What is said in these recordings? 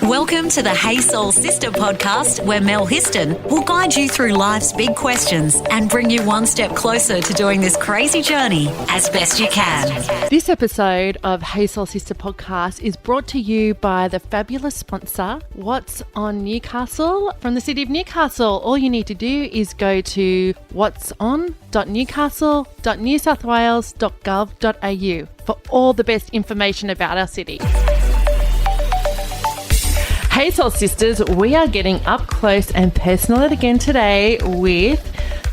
Welcome to the Hey Soul Sista Podcast, where Mel Histon will guide you through life's big questions and bring you one step closer to doing this crazy journey as best you can. This episode of Hey Soul Sista Podcast is brought to you by the fabulous sponsor, What's on Newcastle, from the city of Newcastle. All you need to do is go to what'son.newcastle.newsouthwales.gov.au for all the best information about our city. Hey Soul Sisters, we are getting up close and personal again today with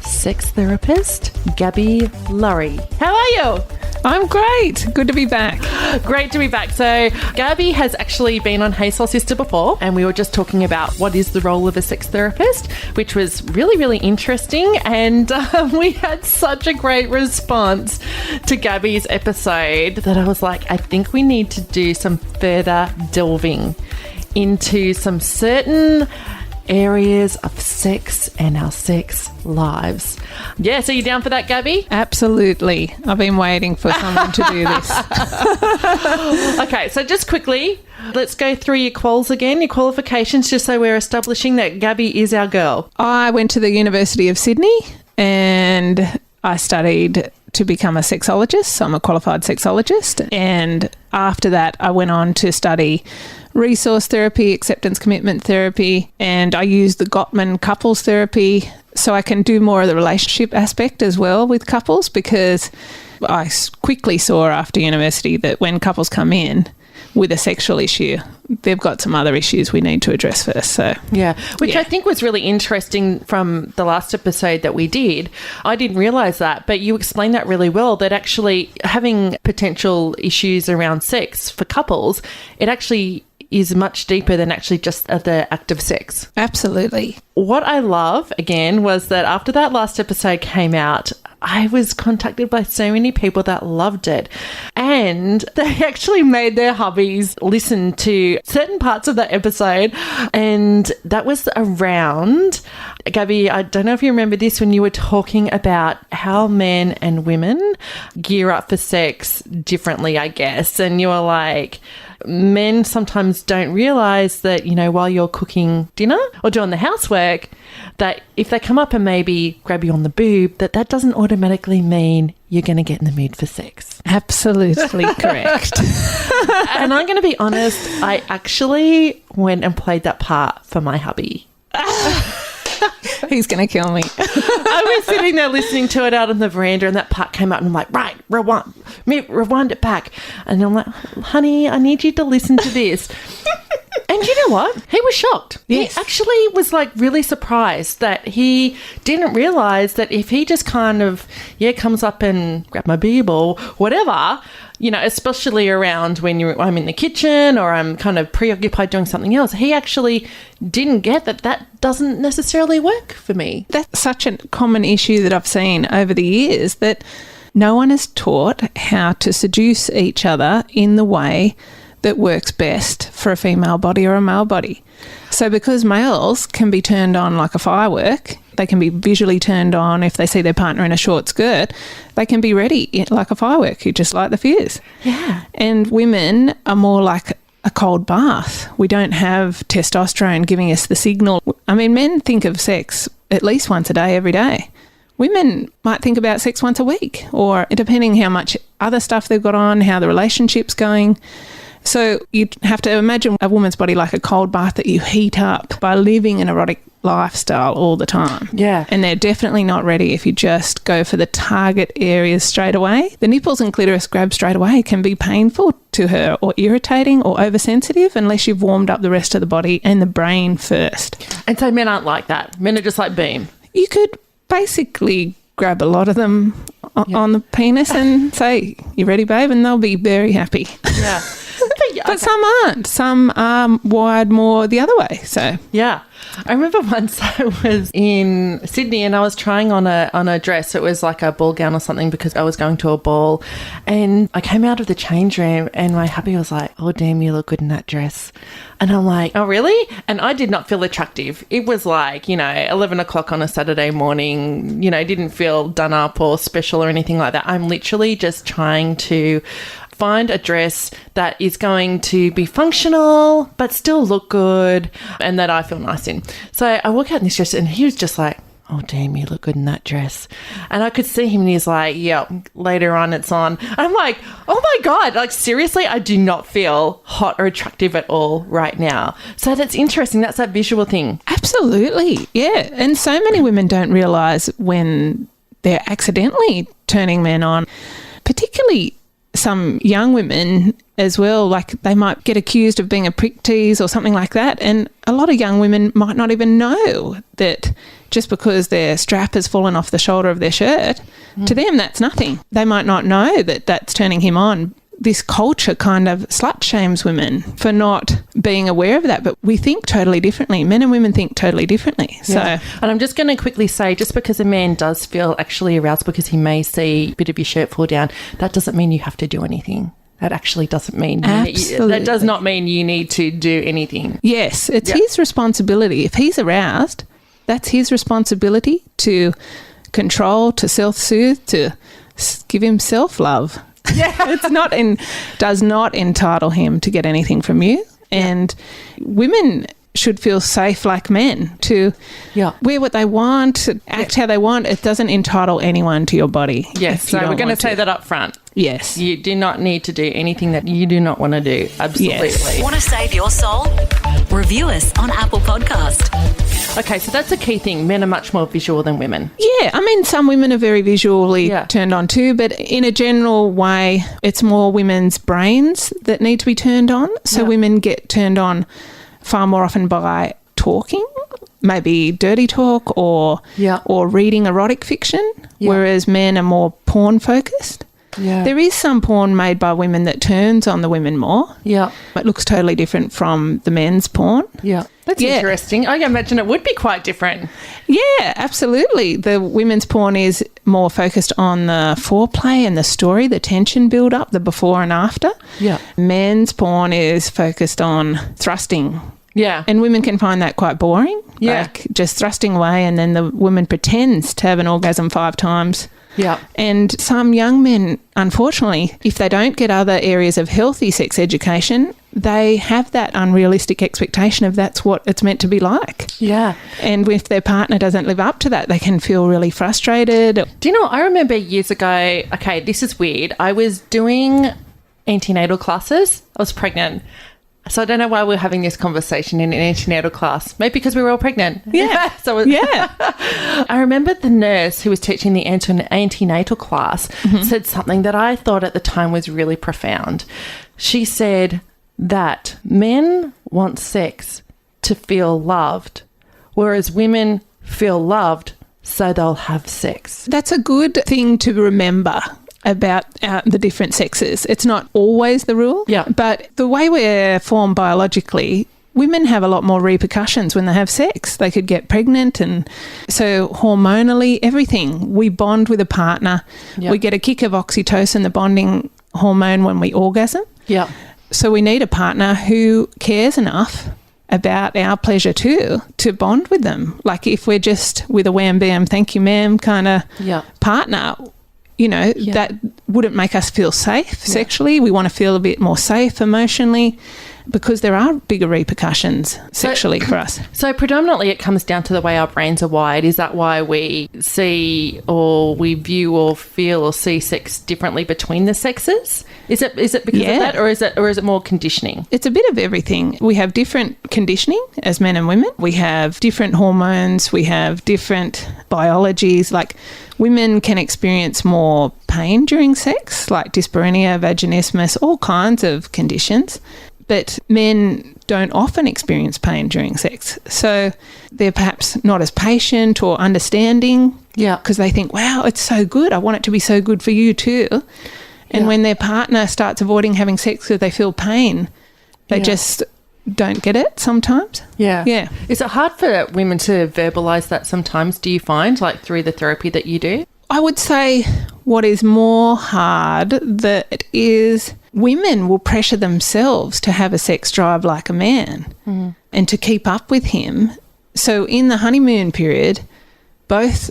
sex therapist Gabby Lawrie. How are you? I'm great. Good to be back. Great to be back. So Gabby has actually been on Hey Soul Sista before, and we were just talking about what is the role of a sex therapist, which was really, really interesting. And we had such a great response to Gabby's episode that I was like, I think we need to do some further delving into some certain areas of sex and our sex lives. Yeah, so you down for that, Gabby? Absolutely. I've been waiting for someone to do this. Okay, so just quickly, let's go through your quals again, your qualifications, just so we're establishing that Gabby is our girl. I went to the University of Sydney and I studied to become a sexologist. So I'm a qualified sexologist. And after that, I went on to study resource therapy, acceptance commitment therapy, and I use the Gottman couples therapy so I can do more of the relationship aspect as well with couples, because I quickly saw after university that when couples come in with a sexual issue, they've got some other issues we need to address first. So I think was really interesting from the last episode that we did. I didn't realise that, but you explained that really well, that actually having potential issues around sex for couples, it actually is much deeper than actually just the act of sex. Absolutely. What I love, again, was that after that last episode came out, I was contacted by so many people that loved it. And they actually made their hubbies listen to certain parts of that episode. And that was around, Gabby, I don't know if you remember this, when you were talking about how men and women gear up for sex differently, I guess. And you were like, men sometimes don't realise that, you know, while you're cooking dinner or doing the housework, that if they come up and maybe grab you on the boob, that doesn't automatically mean you're going to get in the mood for sex. Absolutely correct. And I'm going to be honest, I actually went and played that part for my hubby. He's going to kill me. I was sitting there listening to it out on the veranda, and that part came up, and I'm like, right, rewind it back. And I'm like, honey, I need you to listen to this. And you know what? He was shocked. Yes. He actually was like really surprised that he didn't realise that if he just kind of, comes up and grab my boob or whatever, you know, especially around when I'm in the kitchen or I'm kind of preoccupied doing something else, he actually didn't get that doesn't necessarily work for me. That's such a common issue that I've seen over the years, that no one is taught how to seduce each other in the way that works best for a female body or a male body. So because males can be turned on like a firework, they can be visually turned on if they see their partner in a short skirt, they can be ready like a firework. You just light the fuse. Yeah. And women are more like a cold bath. We don't have testosterone giving us the signal. I mean, men think of sex at least once a day, every day. Women might think about sex once a week, or depending how much other stuff they've got on, how the relationship's going. So you have to imagine a woman's body like a cold bath that you heat up by living an erotic lifestyle all the time. Yeah. And they're definitely not ready if you just go for the target areas straight away. The nipples and clitoris grab straight away can be painful to her or irritating or oversensitive unless you've warmed up the rest of the body and the brain first. And so men aren't like that. Men are just like, boom. You could basically grab a lot of them on the penis and say, you ready, babe? And they'll be very happy. Yeah. But some aren't. Some are wired more the other way. So yeah. I remember once I was in Sydney and I was trying on a dress. It was like a ball gown or something because I was going to a ball. And I came out of the change room and my hubby was like, oh, damn, you look good in that dress. And I'm like, oh, really? And I did not feel attractive. It was like, 11 o'clock on a Saturday morning, didn't feel done up or special or anything like that. I'm literally just trying to find a dress that is going to be functional but still look good and that I feel nice in. So I walk out in this dress and he was just like, oh, damn, you look good in that dress. And I could see him and he's like, yeah, later on it's on. And I'm like, oh my God, like seriously, I do not feel hot or attractive at all right now. So that's interesting. That's that visual thing. Absolutely. Yeah. And so many women don't realise when they're accidentally turning men on, particularly some young women as well, like they might get accused of being a prick tease or something like that. And a lot of young women might not even know that just because their strap has fallen off the shoulder of their shirt, to them that's nothing. They might not know that that's turning him on. This culture kind of slut shames women for not being aware of that, but we think totally differently. Men and women think totally differently. So, and I'm just going to quickly say, just because a man does feel actually aroused because he may see a bit of your shirt fall down, that doesn't mean you have to do anything. That actually doesn't mean that does not mean you need to do anything. Yes, it's his responsibility. If he's aroused, that's his responsibility to control, to self-soothe, to give himself love. Yeah, does not entitle him to get anything from you. And women should feel safe like men to wear what they want, act how they want. It doesn't entitle anyone to your body. Yes, so we're going to say that up front. Yes. You do not need to do anything that you do not want to do. Absolutely. Yes. Want to save your soul? Review us on Apple Podcast. Okay, so that's a key thing. Men are much more visual than women. Yeah, I mean, some women are very visually turned on too, but in a general way, it's more women's brains that need to be turned on. So women get turned on far more often by talking, maybe dirty talk or reading erotic fiction, whereas men are more porn focused. Yeah. There is some porn made by women that turns on the women more. Yeah. It looks totally different from the men's porn. Yeah. That's interesting. I imagine it would be quite different. Yeah, absolutely. The women's porn is more focused on the foreplay and the story, the tension build up, the before and after. Yeah. Men's porn is focused on thrusting. Yeah. And women can find that quite boring. Yeah. Like just thrusting away and then the woman pretends to have an orgasm 5 times. Yeah. And some young men, unfortunately, if they don't get other areas of healthy sex education, they have that unrealistic expectation of that's what it's meant to be like. Yeah. And if their partner doesn't live up to that, they can feel really frustrated. Do you know, I remember years ago, okay, this is weird. I was doing antenatal classes. I was pregnant. So I don't know why we're having this conversation in an antenatal class. Maybe because we were all pregnant. Yeah. I remember the nurse who was teaching the antenatal class said something that I thought at the time was really profound. She said that men want sex to feel loved, whereas women feel loved so they'll have sex. That's a good thing to remember about the different sexes. It's not always the rule, but the way we're formed biologically, women have a lot more repercussions when they have sex. They could get pregnant, and so hormonally, everything. We bond with a partner. Yep. We get a kick of oxytocin, the bonding hormone, when we orgasm. Yeah. So we need a partner who cares enough about our pleasure too to bond with them. Like if we're just with a wham bam, thank you ma'am kind of partner, you know, that wouldn't make us feel safe sexually. We want to feel a bit more safe emotionally because there are bigger repercussions sexually for us. So predominantly it comes down to the way our brains are wired. Is that why we see or we view or feel or see sex differently between the sexes? Is it because of that, or is it more conditioning? It's a bit of everything. We have different conditioning as men and women. We have different hormones. We have different biologies. Like women can experience more pain during sex, like dyspareunia, vaginismus, all kinds of conditions. But men don't often experience pain during sex. So they're perhaps not as patient or understanding because they think, wow, it's so good. I want it to be so good for you too. And when their partner starts avoiding having sex because they feel pain, they just don't get it sometimes. Yeah. Yeah. Is it hard for women to verbalise that sometimes, do you find, like through the therapy that you do? I would say what is more hard that is women will pressure themselves to have a sex drive like a man and to keep up with him. So in the honeymoon period, both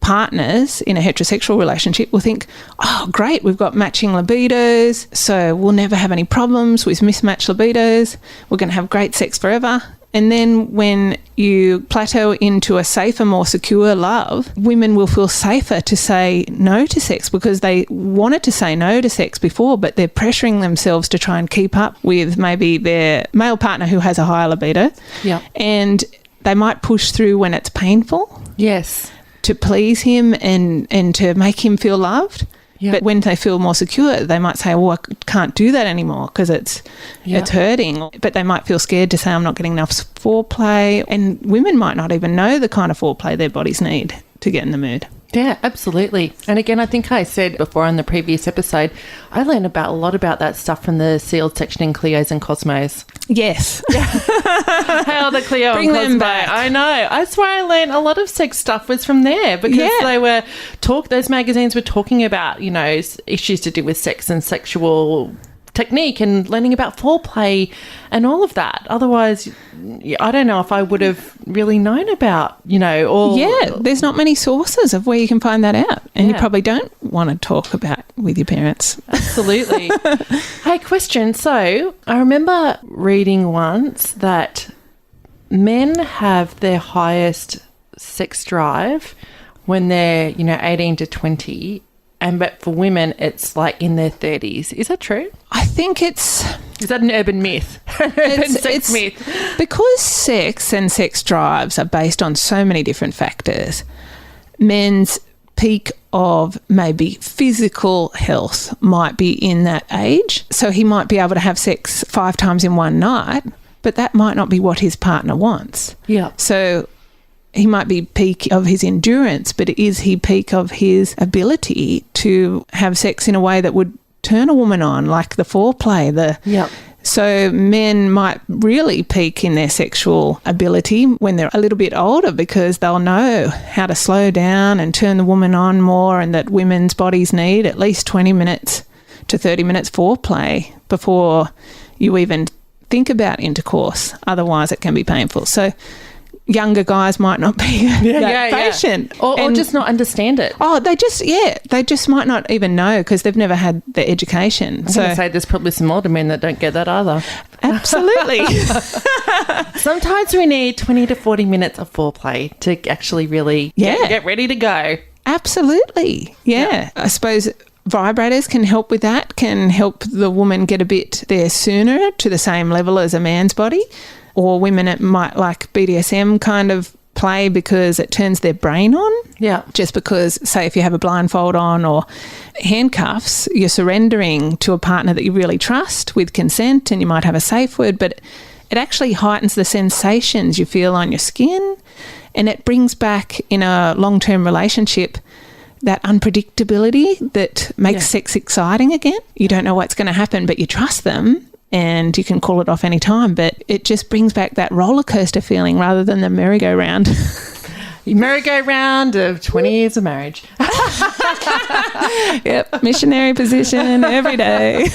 partners in a heterosexual relationship will think, oh, great, we've got matching libidos, so we'll never have any problems with mismatched libidos. We're going to have great sex forever. And then when you plateau into a safer, more secure love, women will feel safer to say no to sex because they wanted to say no to sex before, but they're pressuring themselves to try and keep up with maybe their male partner who has a higher libido. Yeah. And they might push through when it's painful. Yes. To please him and to make him feel loved. Yeah. But when they feel more secure, they might say, well, I can't do that anymore because it's hurting. But they might feel scared to say, I'm not getting enough foreplay. And women might not even know the kind of foreplay their bodies need to get in the mood. Yeah, absolutely. And again, I think I said before in the previous episode, I learned a lot about that stuff from the sealed section in Cleos and Cosmos. Yes. How the Cleo Bring and them Cosmo. back. I know. I swear I learned a lot of sex stuff was from there because they were those magazines were talking about, you know, issues to do with sex and sexual technique and learning about foreplay and all of that. Otherwise, I don't know if I would have really known about, you know, all... Yeah, there's not many sources of where you can find that out. And you probably don't want to talk about with your parents. Absolutely. Hey, question. So I remember reading once that men have their highest sex drive when they're, 18 to 20, but for women, it's like in their 30s. Is that true? I think Is that an urban myth? Urban sex myth. Because sex and sex drives are based on so many different factors. Men's peak of maybe physical health might be in that age. So he might be able to have sex 5 times in one night, but that might not be what his partner wants. Yeah. So he might be peak of his endurance, but is he peak of his ability to have sex in a way that would turn a woman on, like the foreplay? So men might really peak in their sexual ability when they're a little bit older because they'll know how to slow down and turn the woman on more, and that women's bodies need at least 20 minutes to 30 minutes foreplay before you even think about intercourse. Otherwise it can be painful. So younger guys might not be that patient. Or just not understand it. Oh, they just might not even know because they've never had the education. I'm going to say there's probably some older men that don't get that either. Absolutely. Sometimes we need 20 to 40 minutes of foreplay to actually really get ready to go. Absolutely. Yeah. I suppose vibrators can help with that, can help the woman get a bit there sooner to the same level as a man's body. Or women, it might like BDSM kind of play because it turns their brain on. Yeah. Just because, say, if you have a blindfold on or handcuffs, you're surrendering to a partner that you really trust with consent, and you might have a safe word, but it actually heightens the sensations you feel on your skin, and it brings back in a long-term relationship that unpredictability that makes sex exciting again. You don't know what's going to happen, but you trust them. And you can call it off any time, but it just brings back that roller coaster feeling rather than the merry-go-round. Merry-go-round of 20 years of marriage. Yep, missionary position every day.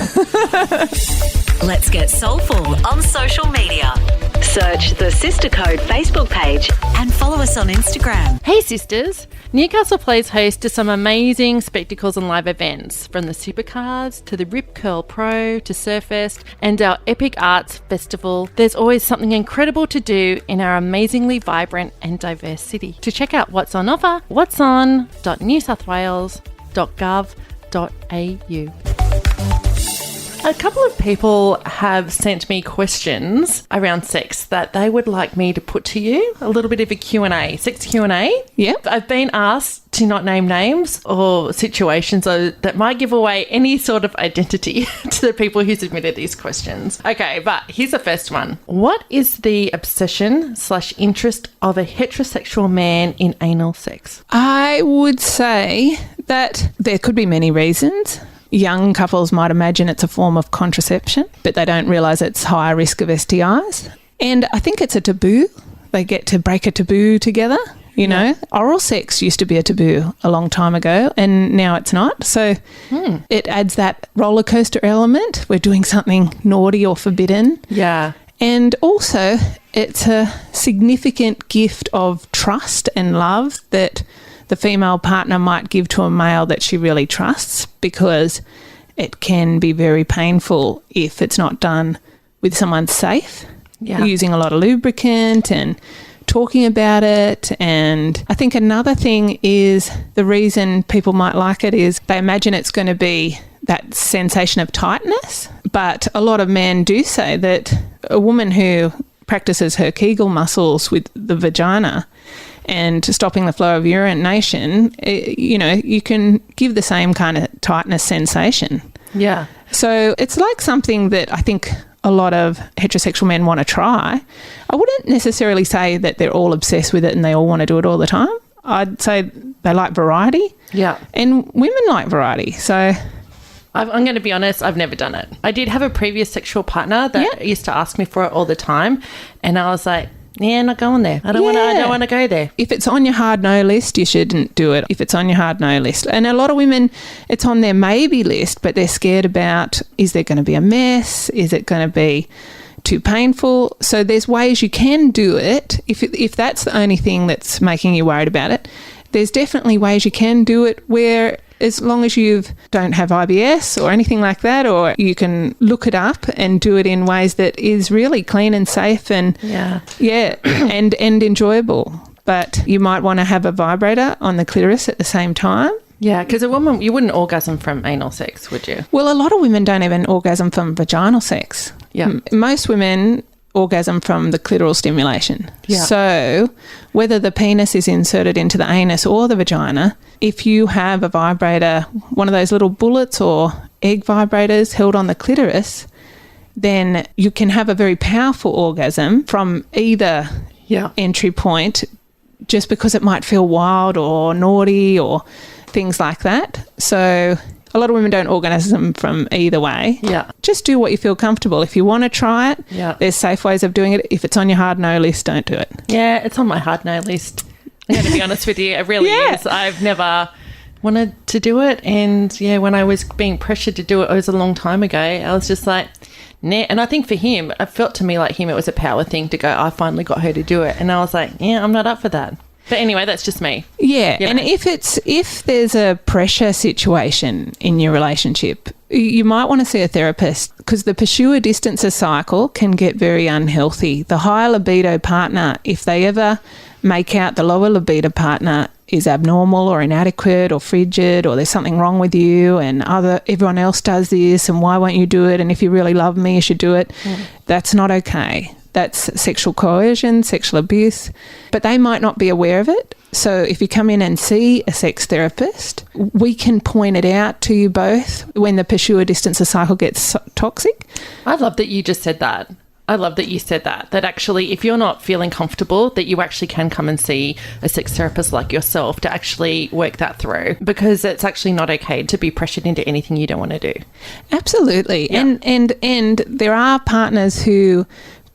Let's get soulful on social media. Search the Sister Code Facebook page and follow us on Instagram. Hey sisters, Newcastle plays host to some amazing spectacles and live events, from the Supercars to the Rip Curl Pro to Surfest and our Epic Arts Festival. There's always something incredible to do in our amazingly vibrant and diverse city. To check out what's on offer, what'son.newsouthwales.gov.au. A couple of people have sent me questions around sex that they would like me to put to you. A little bit of a Q&A, sex Q&A. Yep. I've been asked to not name names or situations that might give away any sort of identity to the people who submitted these questions. Okay, but here's the first one. What is the obsession/interest of a heterosexual man in anal sex? I would say that there could be many reasons. Young couples might imagine it's a form of contraception, but they don't realise it's higher risk of STIs. And I think it's a taboo. They get to break a taboo together, you know. Oral sex used to be a taboo a long time ago, and now it's not. So it adds that roller coaster element. We're doing something naughty or forbidden. Yeah. And also it's a significant gift of trust and love that the female partner might give to a male that she really trusts, because it can be very painful if it's not done with someone safe, using a lot of lubricant and talking about it. And I think another thing is the reason people might like it is they imagine it's going to be that sensation of tightness. But a lot of men do say that a woman who practices her Kegel muscles with the vagina and stopping the flow of urination, you can give the same kind of tightness sensation. Yeah. So it's like something that I think a lot of heterosexual men want to try. I wouldn't necessarily say that they're all obsessed with it and they all want to do it all the time. I'd say they like variety. Yeah. And women like variety. So I'm going to be honest, I've never done it. I did have a previous sexual partner that used to ask me for it all the time, and I was like, yeah, not going there. I don't want to go there. If it's on your hard no list, you shouldn't do it. If it's on your hard no list. And a lot of women, it's on their maybe list, but they're scared about, is there going to be a mess? Is it going to be too painful? So there's ways you can do it. If that's the only thing that's making you worried about it, there's definitely ways you can do it where, as long as you don't have IBS or anything like that, or you can look it up and do it in ways that is really clean and safe and and enjoyable. But you might want to have a vibrator on the clitoris at the same time. Yeah, because a woman, you wouldn't orgasm from anal sex, would you? Well, a lot of women don't even orgasm from vaginal sex. Yeah. Most women orgasm from the clitoral stimulation. Yeah. So whether the penis is inserted into the anus or the vagina, if you have a vibrator, one of those little bullets or egg vibrators held on the clitoris, then you can have a very powerful orgasm from either entry point, just because it might feel wild or naughty or things like that. So a lot of women don't orgasm from either way. Yeah. Just do what you feel comfortable. If you want to try it, there's safe ways of doing it. If it's on your hard no list, don't do it. Yeah, it's on my hard no list. I'm going to be honest with you. It really is. I've never wanted to do it. And, when I was being pressured to do it, it was a long time ago. I was just like, nah. And I think for him, it felt to me like him, it was a power thing to go, I finally got her to do it. And I was like, I'm not up for that. But anyway, that's just me. Yeah. And if there's a pressure situation in your relationship, you might want to see a therapist, because the pursuer distancer cycle can get very unhealthy. The higher libido partner, if they ever make out the lower libido partner is abnormal or inadequate or frigid, or there's something wrong with you and everyone else does this and why won't you do it, and if you really love me you should do it, that's not okay. That's sexual coercion, sexual abuse, but they might not be aware of it. So if you come in and see a sex therapist, we can point it out to you both when the pursuer distancer cycle gets toxic. I love that you just said that. I love that you said that actually if you're not feeling comfortable, that you actually can come and see a sex therapist like yourself to actually work that through, because it's actually not okay to be pressured into anything you don't want to do. Absolutely. Yeah. And there are partners who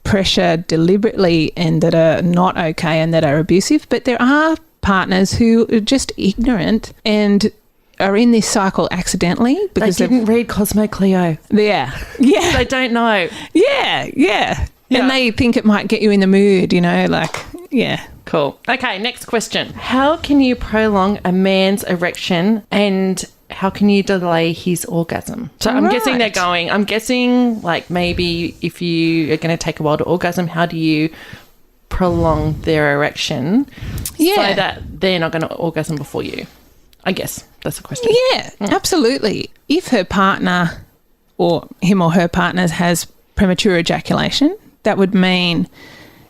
pressure deliberately and that are not okay and that are abusive, but there are partners who are just ignorant and are in this cycle accidentally because they didn't read Cosmo Cleo. Yeah. They don't know. Yeah. And they think it might get you in the mood, Cool. Okay, next question. How can you prolong a man's erection and how can you delay his orgasm? So I'm guessing like maybe if you are going to take a while to orgasm, how do you prolong their erection so that they're not going to orgasm before you? I guess that's the question. Yeah, absolutely. If her partner or him or her partner has premature ejaculation, that would mean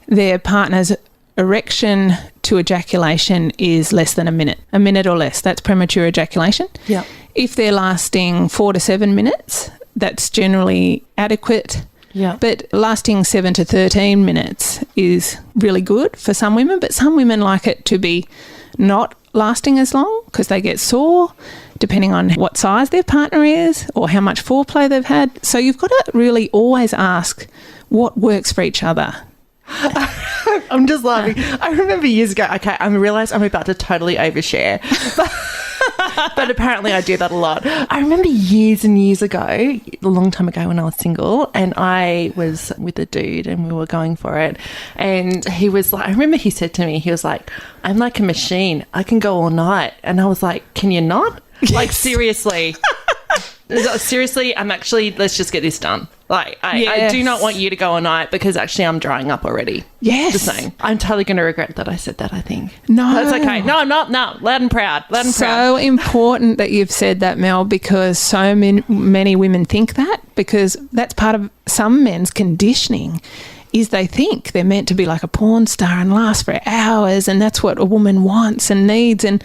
their partner's erection to ejaculation is less than a minute or less. That's premature ejaculation. Yeah. If they're lasting 4 to 7 minutes, that's generally adequate. Yeah. But lasting 7 to 13 minutes is really good for some women, but some women like it to be not lasting as long because they get sore depending on what size their partner is or how much foreplay they've had. So you've got to really always ask what works for each other. I'm just laughing. I remember years ago, I realise I'm about to totally overshare. But apparently I do that a lot. I remember years and years ago, a long time ago when I was single, and I was with a dude and we were going for it. And he was like, I remember he said to me, he was like, I'm like a machine. I can go all night. And I was like, can you not? Yes. Like, seriously. Seriously, let's just get this done. Like, I do not want you to go all night because actually I'm drying up already. Yes. Just saying. I'm totally going to regret that I said that, I think. No. That's okay. No, I'm not. No. Loud and proud. So important that you've said that, Mel, because so many women think that, because that's part of some men's conditioning. Is they think they're meant to be like a porn star and last for hours, and that's what a woman wants and needs, and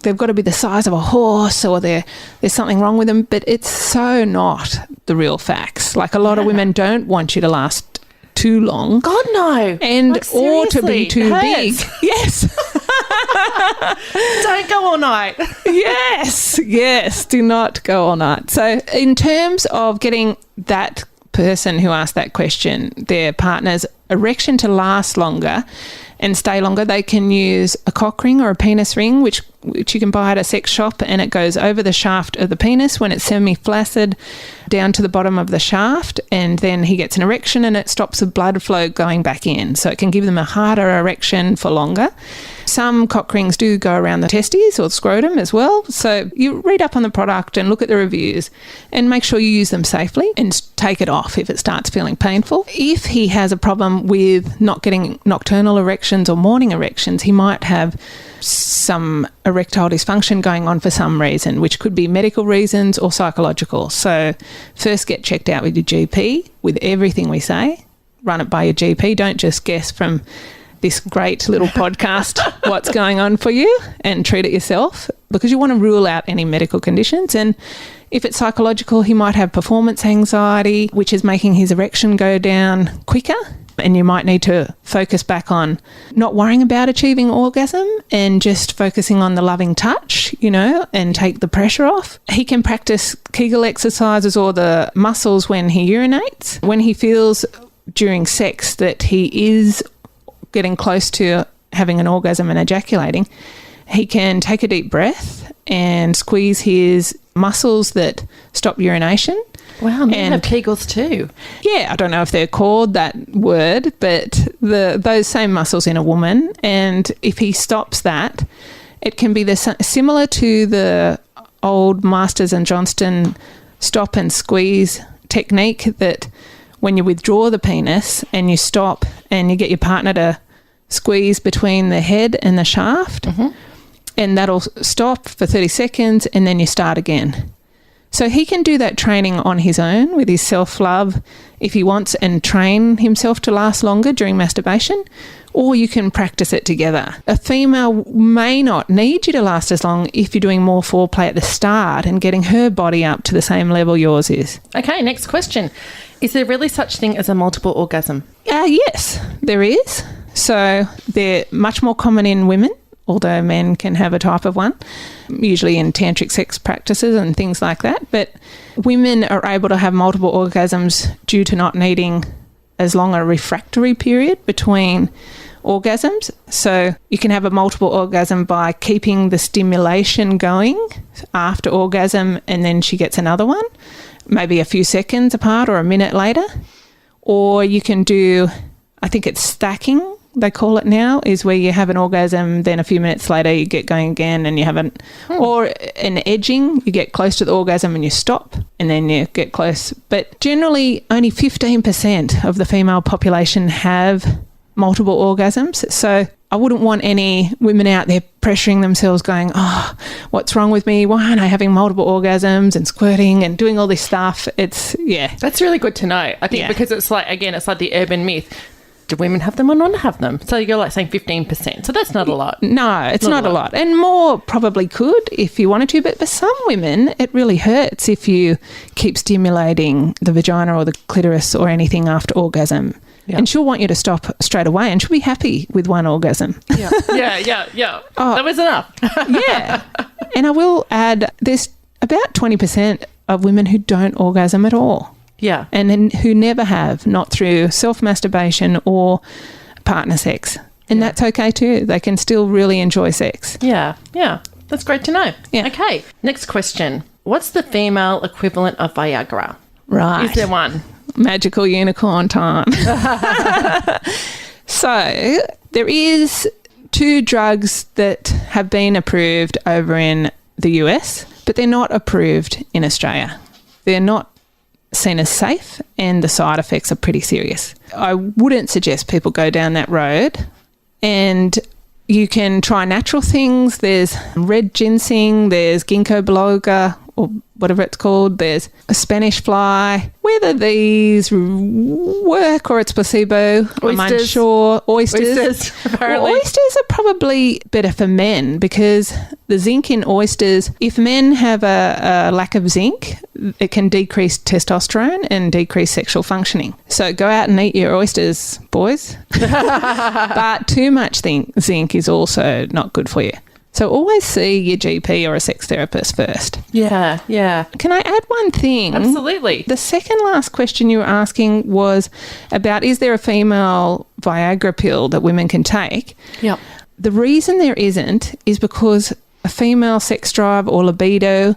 they've got to be the size of a horse, or there's something wrong with them. But it's so not the real facts. Like, a lot of women don't want you to last too long. God, no. And like, or to be too big. Yes. Don't go all night. Yes. Do not go all night. So in terms of getting that person who asked that question, their partner's erection to last longer and stay longer, they can use a cock ring or a penis ring, which you can buy at a sex shop, and it goes over the shaft of the penis when it's semi-flaccid down to the bottom of the shaft, and then he gets an erection and it stops the blood flow going back in. So it can give them a harder erection for longer. Some cock rings do go around the testes or the scrotum as well. So you read up on the product and look at the reviews and make sure you use them safely and take it off if it starts feeling painful. If he has a problem with not getting nocturnal erections or morning erections, he might have some erectile dysfunction going on for some reason, which could be medical reasons or psychological. So first get checked out with your GP with everything we say. Run it by your GP. Don't just guess from this great little podcast what's going on for you, and treat it yourself, because you want to rule out any medical conditions. And if it's psychological, he might have performance anxiety, which is making his erection go down quicker. And you might need to focus back on not worrying about achieving orgasm and just focusing on the loving touch, and take the pressure off. He can practice Kegel exercises or the muscles when he urinates. When he feels during sex that he is getting close to having an orgasm and ejaculating, he can take a deep breath and squeeze his muscles that stop urination. Wow, men have Kegels too. Yeah, I don't know if they're called that word, but those same muscles in a woman. And if he stops that, it can be similar to the old Masters and Johnston stop and squeeze technique, that when you withdraw the penis and you stop and you get your partner to squeeze between the head and the shaft, and that'll stop for 30 seconds and then you start again. So he can do that training on his own with his self-love if he wants, and train himself to last longer during masturbation, or you can practice it together. A female may not need you to last as long if you're doing more foreplay at the start and getting her body up to the same level yours is. Okay, next question. Is there really such thing as a multiple orgasm? Yes, there is. So they're much more common in women, although men can have a type of one, usually in tantric sex practices and things like that. But women are able to have multiple orgasms due to not needing as long a refractory period between orgasms. So you can have a multiple orgasm by keeping the stimulation going after orgasm, and then she gets another one, maybe a few seconds apart or a minute later. Or you can do, I think it's stacking, they call it now, is where you have an orgasm, then a few minutes later you get going again and you haven't. Or an edging, you get close to the orgasm and you stop and then you get close. But generally only 15% of the female population have multiple orgasms. So I wouldn't want any women out there pressuring themselves going, oh, what's wrong with me? Why aren't I having multiple orgasms and squirting and doing all this stuff? It's, yeah. That's really good to know. I think because it's like, again, it's like the urban myth. Do women have them or not have them? So you're like saying 15%. So that's not a lot. No, it's not a lot. And more probably could if you wanted to. But for some women, it really hurts if you keep stimulating the vagina or the clitoris or anything after orgasm. Yeah. And she'll want you to stop straight away, and she'll be happy with one orgasm. Yeah. Oh, that was enough. Yeah. And I will add, there's about 20% of women who don't orgasm at all. Yeah. And who never have, not through self-masturbation or partner sex. And that's okay too. They can still really enjoy sex. Yeah. That's great to know. Yeah. Okay, next question. What's the female equivalent of Viagra? Right. Is there one? Magical unicorn time. So there is 2 drugs that have been approved over in the US, but they're not approved in Australia. They're not seen as safe and the side effects are pretty serious. I wouldn't suggest people go down that road, and you can try natural things. There's red ginseng, there's ginkgo biloba, or whatever it's called. There's a Spanish fly. Whether these work or it's placebo, I'm unsure. Oysters. Apparently. Well, oysters are probably better for men because the zinc in oysters, if men have a lack of zinc, it can decrease testosterone and decrease sexual functioning. So go out and eat your oysters, boys. But too much zinc is also not good for you. So always see your GP or a sex therapist first. Yeah, yeah. Can I add one thing? Absolutely. The second last question you were asking was about, is there a female Viagra pill that women can take? Yep. The reason there isn't is because a female sex drive or libido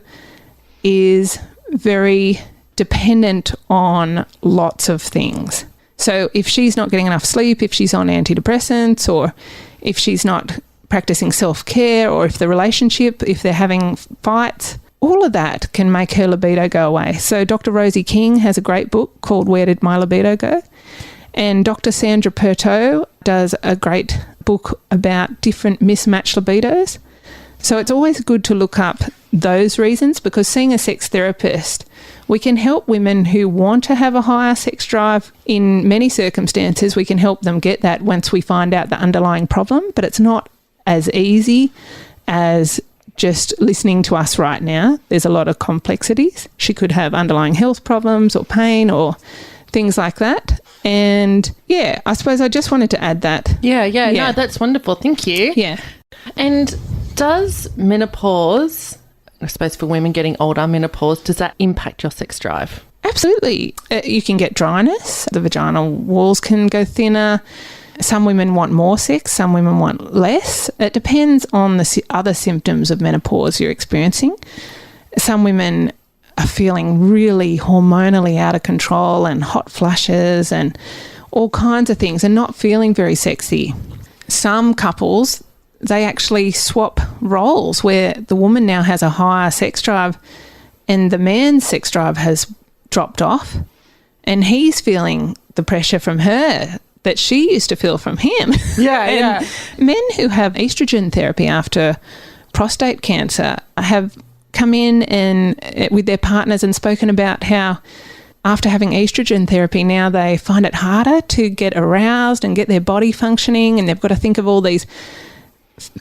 is very dependent on lots of things. So if she's not getting enough sleep, if she's on antidepressants, or if she's not practicing self-care, or if the relationship, if they're having fights, all of that can make her libido go away. So Dr. Rosie King has a great book called Where Did My Libido Go? And Dr. Sandra Pertot does a great book about different mismatched libidos. So it's always good to look up those reasons, because seeing a sex therapist, we can help women who want to have a higher sex drive. In many circumstances, we can help them get that once we find out the underlying problem, but it's not as easy as just listening to us right now. There's a lot of complexities. She could have underlying health problems or pain or things like that. And yeah, I suppose I just wanted to add that. Yeah. No, that's wonderful. Thank you. Yeah. And does menopause, I suppose for women getting older, menopause, does that impact your sex drive? Absolutely. You can get dryness. The vaginal walls can go thinner. Some women want more sex, some women want less. It depends on the other symptoms of menopause you're experiencing. Some women are feeling really hormonally out of control and hot flushes and all kinds of things and not feeling very sexy. Some couples, they actually swap roles where the woman now has a higher sex drive and the man's sex drive has dropped off, and he's feeling the pressure from her that she used to feel from him. Yeah. Men who have estrogen therapy after prostate cancer have come in and with their partners and spoken about how after having estrogen therapy now they find it harder to get aroused and get their body functioning, and they've got to think of all these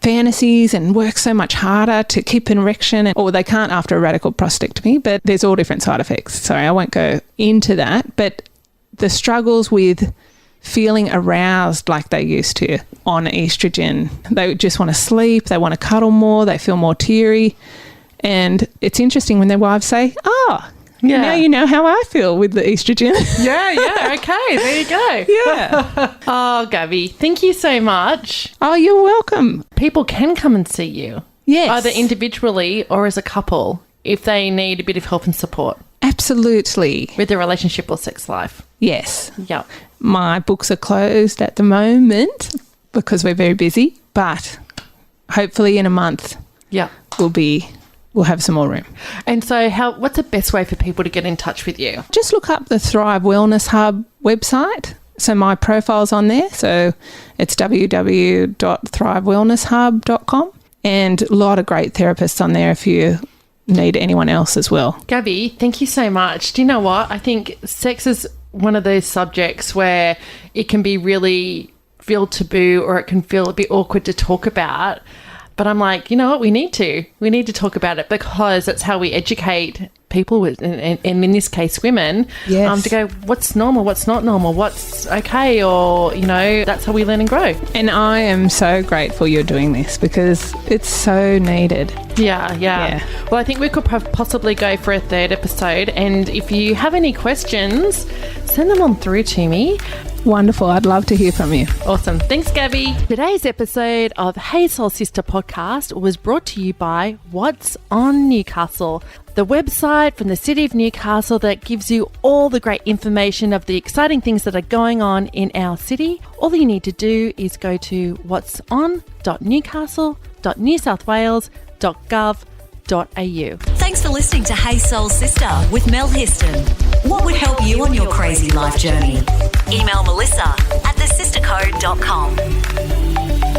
fantasies and work so much harder to keep an erection, or they can't after a radical prostatectomy, but there's all different side effects. Sorry, I won't go into that, but the struggles with feeling aroused like they used to on estrogen. They just want to sleep, they want to cuddle more, they feel more teary. And it's interesting when their wives say, now you know how I feel with the estrogen. Yeah, okay, there you go. Yeah. Oh, Gabby, thank you so much. Oh, you're welcome. People can come and see you. Yes. Either individually or as a couple if they need a bit of help and support. Absolutely. With their relationship or sex life. Yes. Yep. My books are closed at the moment because we're very busy, but hopefully in a month we'll have some more room. And so what's the best way for people to get in touch with you? Just look up the Thrive Wellness Hub website. So my profile's on there. So it's www.thrivewellnesshub.com, and a lot of great therapists on there if you need anyone else as well. Gabby, thank you so much. Do you know what? I think sex is one of those subjects where it can be really feel taboo, or it can feel a bit awkward to talk about. But I'm like, you know what? We need to talk about it, because that's how we educate people, and in this case, women, Yes. to go, what's normal, what's not normal, what's okay, or, that's how we learn and grow. And I am so grateful you're doing this because it's so needed. Yeah. Well, I think we could possibly go for a third episode, and if you have any questions, send them on through to me. Wonderful. I'd love to hear from you. Awesome. Thanks, Gabby. Today's episode of Hey Soul Sista Podcast was brought to you by What's on Newcastle, the website from the city of Newcastle that gives you all the great information of the exciting things that are going on in our city. All you need to do is go to what'son.newcastle.newsouthwales.gov.au. Thanks for listening to Hey Soul Sista with Mel Histon. What would help you on your crazy life journey? Email Melissa at thesistercode.com.